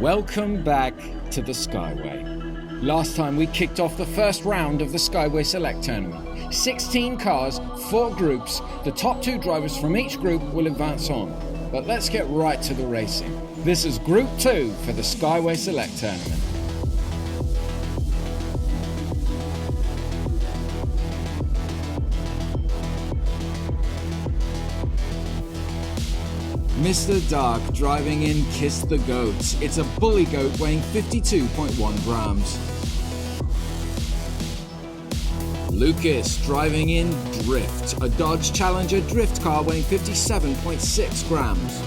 Welcome back to the Skyway. Last time we kicked off the first round of the Skyway Select Tournament. 16 cars, 4 groups. The top 2 drivers from each group will advance on. But let's get right to the racing. This is Group 2 for the Skyway Select Tournament. Mr. Dark driving in Kiss the Goats. It's a bully goat weighing 52.1 grams. Lucas driving in Drift, a Dodge Challenger drift car weighing 57.6 grams.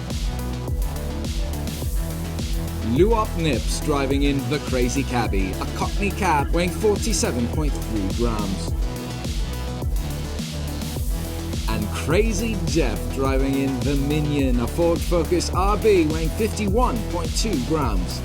Luop Nips driving in the Crazy Cabbie, a Cockney cab weighing 47.3 grams. And Crazy Jeff driving in the Minion, a Ford Focus RB weighing 51.2 grams.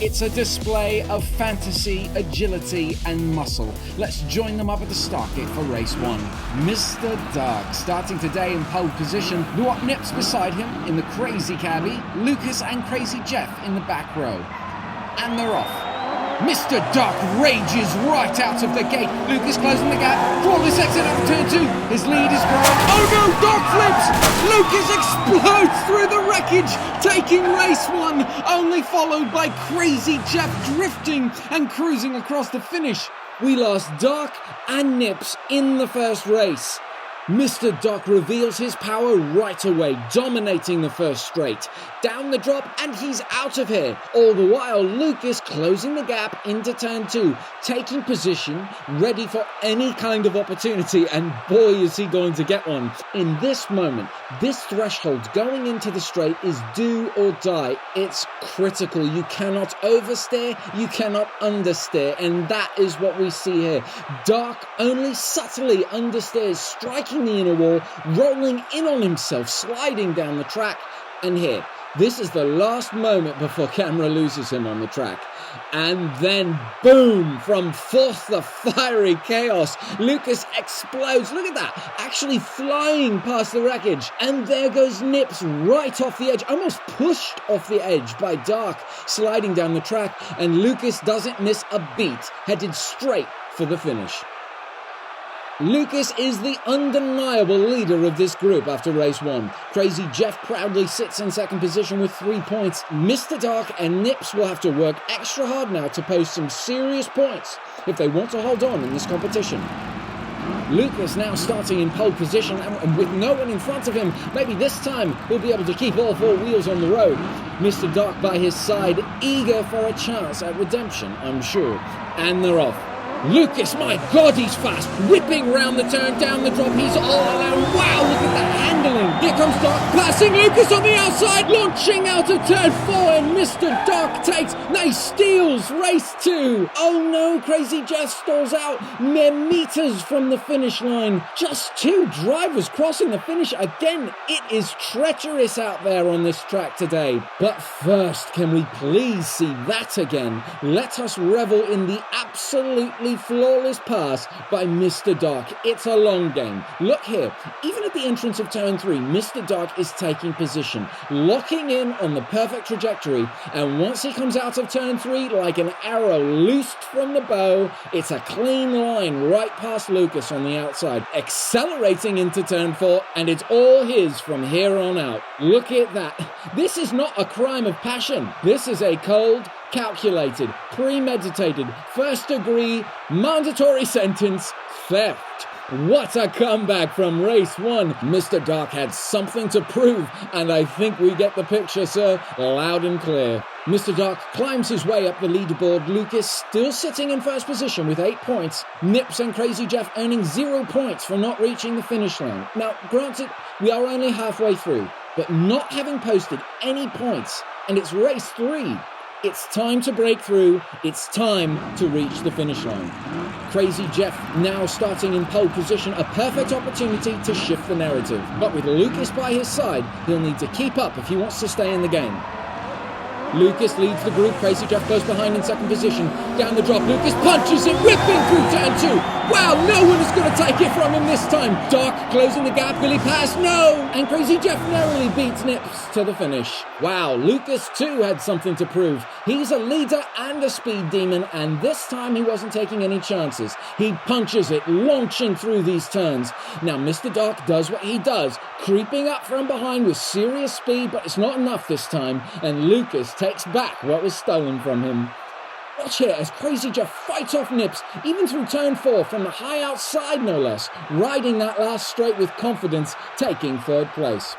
It's a display of fantasy, agility and muscle. Let's join them up at the start gate for race 1. Mr. Dark starting today in pole position. Luop Nips beside him in the Crazy Cabbie. Lucas and Crazy Jeff in the back row. And they're off. Mr. Dark rages right out of the gate. Lucas closing the gap. Flawless exit out of turn 2. His lead is growing. Oh no, Dark flips! Lucas explodes through the wreckage, taking race 1, only followed by Crazy Jeff drifting and cruising across the finish. We lost Dark and Nips in the first race. Mr. Dark reveals his power right away, dominating the first straight. Down the drop and he's out of here. All the while, Lucas closing the gap into turn 2, taking position, ready for any kind of opportunity, and boy is he going to get one. In this moment, this threshold going into the straight is do or die. It's critical. You cannot oversteer, you cannot understeer, and that is what we see here. Dark only subtly understeers, striking the inner wall, rolling in on himself, sliding down the track, and here, this is the last moment before camera loses him on the track. And then, boom, from forth the fiery chaos, Lucas explodes. Look at that, actually flying past the wreckage. And there goes Nips right off the edge, almost pushed off the edge by Dark, sliding down the track. And Lucas doesn't miss a beat, headed straight for the finish. Lucas is the undeniable leader of this group after race 1. Crazy Jeff proudly sits in second position with 3 points. Mr. Dark and Nips will have to work extra hard now to post some serious points if they want to hold on in this competition. Lucas now starting in pole position and with no one in front of him. Maybe this time he'll be able to keep all 4 wheels on the road. Mr. Dark by his side, eager for a chance at redemption, I'm sure. And they're off. Lucas, my God, he's fast. Whipping round the turn, down the drop, he's all alone. Wow, look at the handling. Here comes Dark, passing Lucas on the outside, launching out of turn 4, and Mr. Dark takes, no, steals race 2. Oh no, Crazy Jeff stalls out, mere meters from the finish line. Just 2 drivers crossing the finish again. It is treacherous out there on this track today. But first, can we please see that again? Let us revel in the absolutely flawless pass by Mr. Dark. It's a long game. Look here, even at the entrance of turn 3, Mr. Dark is taking position, locking in on the perfect trajectory, and once he comes out of turn 3 like an arrow loosed from the bow, it's a clean line right past Lucas on the outside, accelerating into turn 4, and it's all his from here on out. Look at that. This is not a crime of passion. This is a cold, calculated, premeditated, first degree, mandatory sentence, theft. What a comeback from race 1. Mr. Dark had something to prove, and I think we get the picture, sir, loud and clear. Mr. Dark climbs his way up the leaderboard. Lucas still sitting in first position with 8 points. Nips and Crazy Jeff earning 0 points for not reaching the finish line. Now, granted, we are only halfway through, but not having posted any points, and it's race 3. It's time to break through. It's time to reach the finish line. Crazy Jeff now starting in pole position, a perfect opportunity to shift the narrative. But with Lucas by his side, he'll need to keep up if he wants to stay in the game. Lucas leads the group, Crazy Jeff close behind in second position. Down the drop, Lucas punches it, whipping through turn 2. Wow, no one is going to take it from him this time. Doc closing the gap. Will he pass? No! And Crazy Jeff narrowly beats Nips to the finish. Wow, Lucas too had something to prove. He's a leader and a speed demon, and this time he wasn't taking any chances. He punches it, launching through these turns. Now, Mr. Doc does what he does, creeping up from behind with serious speed, but it's not enough this time, and Lucas takes back what was stolen from him. Watch here as Crazy Jeff fights off Nips, even through turn 4 from the high outside no less, riding that last straight with confidence, taking 3rd place.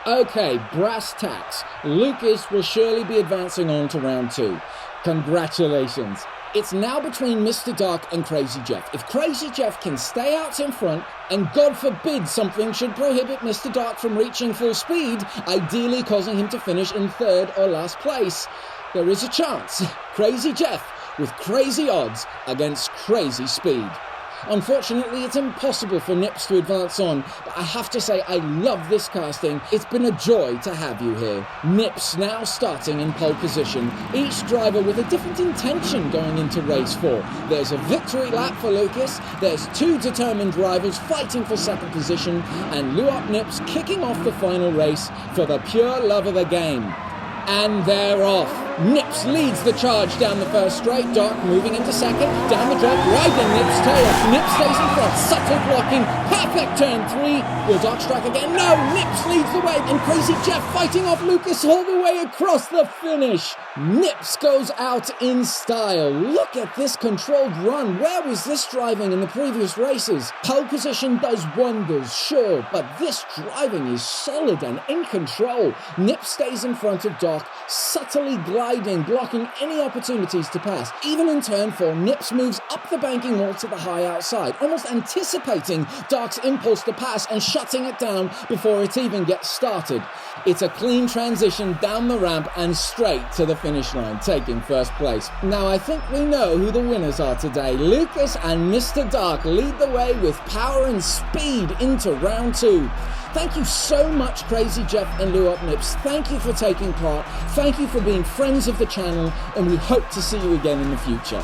Okay, brass tacks. Lucas will surely be advancing on to round 2. Congratulations. It's now between Mr. Dark and Crazy Jeff. If Crazy Jeff can stay out in front, and God forbid something should prohibit Mr. Dark from reaching full speed, ideally causing him to finish in 3rd or last place, there is a chance. Crazy Jeff with crazy odds against crazy speed. Unfortunately, it's impossible for Nips to advance on, but I have to say I love this casting. It's been a joy to have you here. Nips now starting in pole position, each driver with a different intention going into race 4. There's a victory lap for Lucas, there's 2 determined rivals fighting for 2nd position, and Luop Nips kicking off the final race for the pure love of the game. And they're off. Nips leads the charge down the first straight. Doc moving into 2nd. Down the drop, riding Nips' tail. Nips stays in front. Subtle blocking. Perfect turn 3. Will Doc strike again? No! Nips leads the way. And Crazy Jeff fighting off Lucas all the way across the finish. Nips goes out in style. Look at this controlled run. Where was this driving in the previous races? Pole position does wonders, sure, but this driving is solid and in control. Nips stays in front of Doc, subtly gliding, blocking any opportunities to pass. Even in turn 4, Nips moves up the banking wall to the high outside, almost anticipating Doc's impulse to pass and shutting it down before it even gets started. It's a clean transition down the ramp and straight to the finish line, taking 1st place. Now I think we know who the winners are today. Lucas and Mr. Dark lead the way with power and speed into round 2. Thank you so much, Crazy Jeff and Luop Nips. Thank you for taking part. Thank you for being friends of the channel, and we hope to see you again in the future.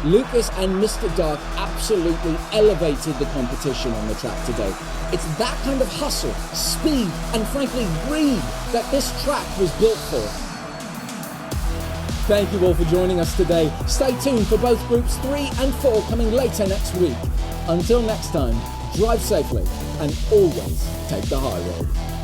Lucas and Mr. Dark absolutely elevated the competition on the track today. It's that kind of hustle, speed, and frankly greed that this track was built for. Thank you all for joining us today. Stay tuned for both groups 3 and 4 coming later next week. Until next time, drive safely and always take the high road.